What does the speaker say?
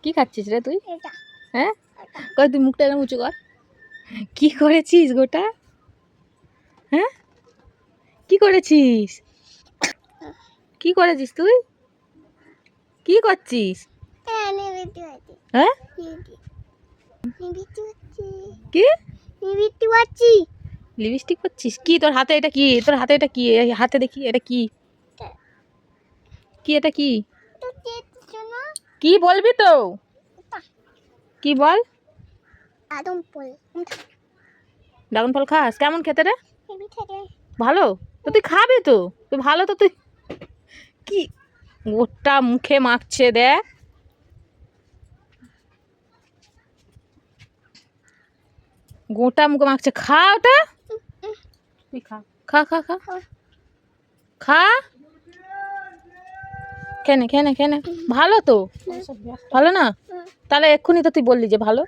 কি খাচ্ছিস রে তুই? হ্যাঁ কই তুই মুখটা এরকম উঁচু কর। কি করেছিস গোটা? হ্যাঁ কি করেছিস? কি করেছিস তুই? কি করছিস? হ্যাঁ কি লিপস্টিক করছিস? কি তোর হাতে এটা কি? তোর হাতে এটা কি? এই হাতে দেখি এটা কি? কি এটা কি? কি বলবি তো? কি বল? ড্রাগন ফল খাস? কেমন খেতে রে? ভালো তো তুই খাবি তো। তুই ভালো তো তুই কি গোটা মুখে মাখছে দেখ। গোটা মুখে মাখছে। খা ওটা। তুই খা খা খা খা খা। খেনে খেনে খেনে ভালো তো। ভালো না? তাহলে এক্ষুনি তো তুই বললি যে ভালো।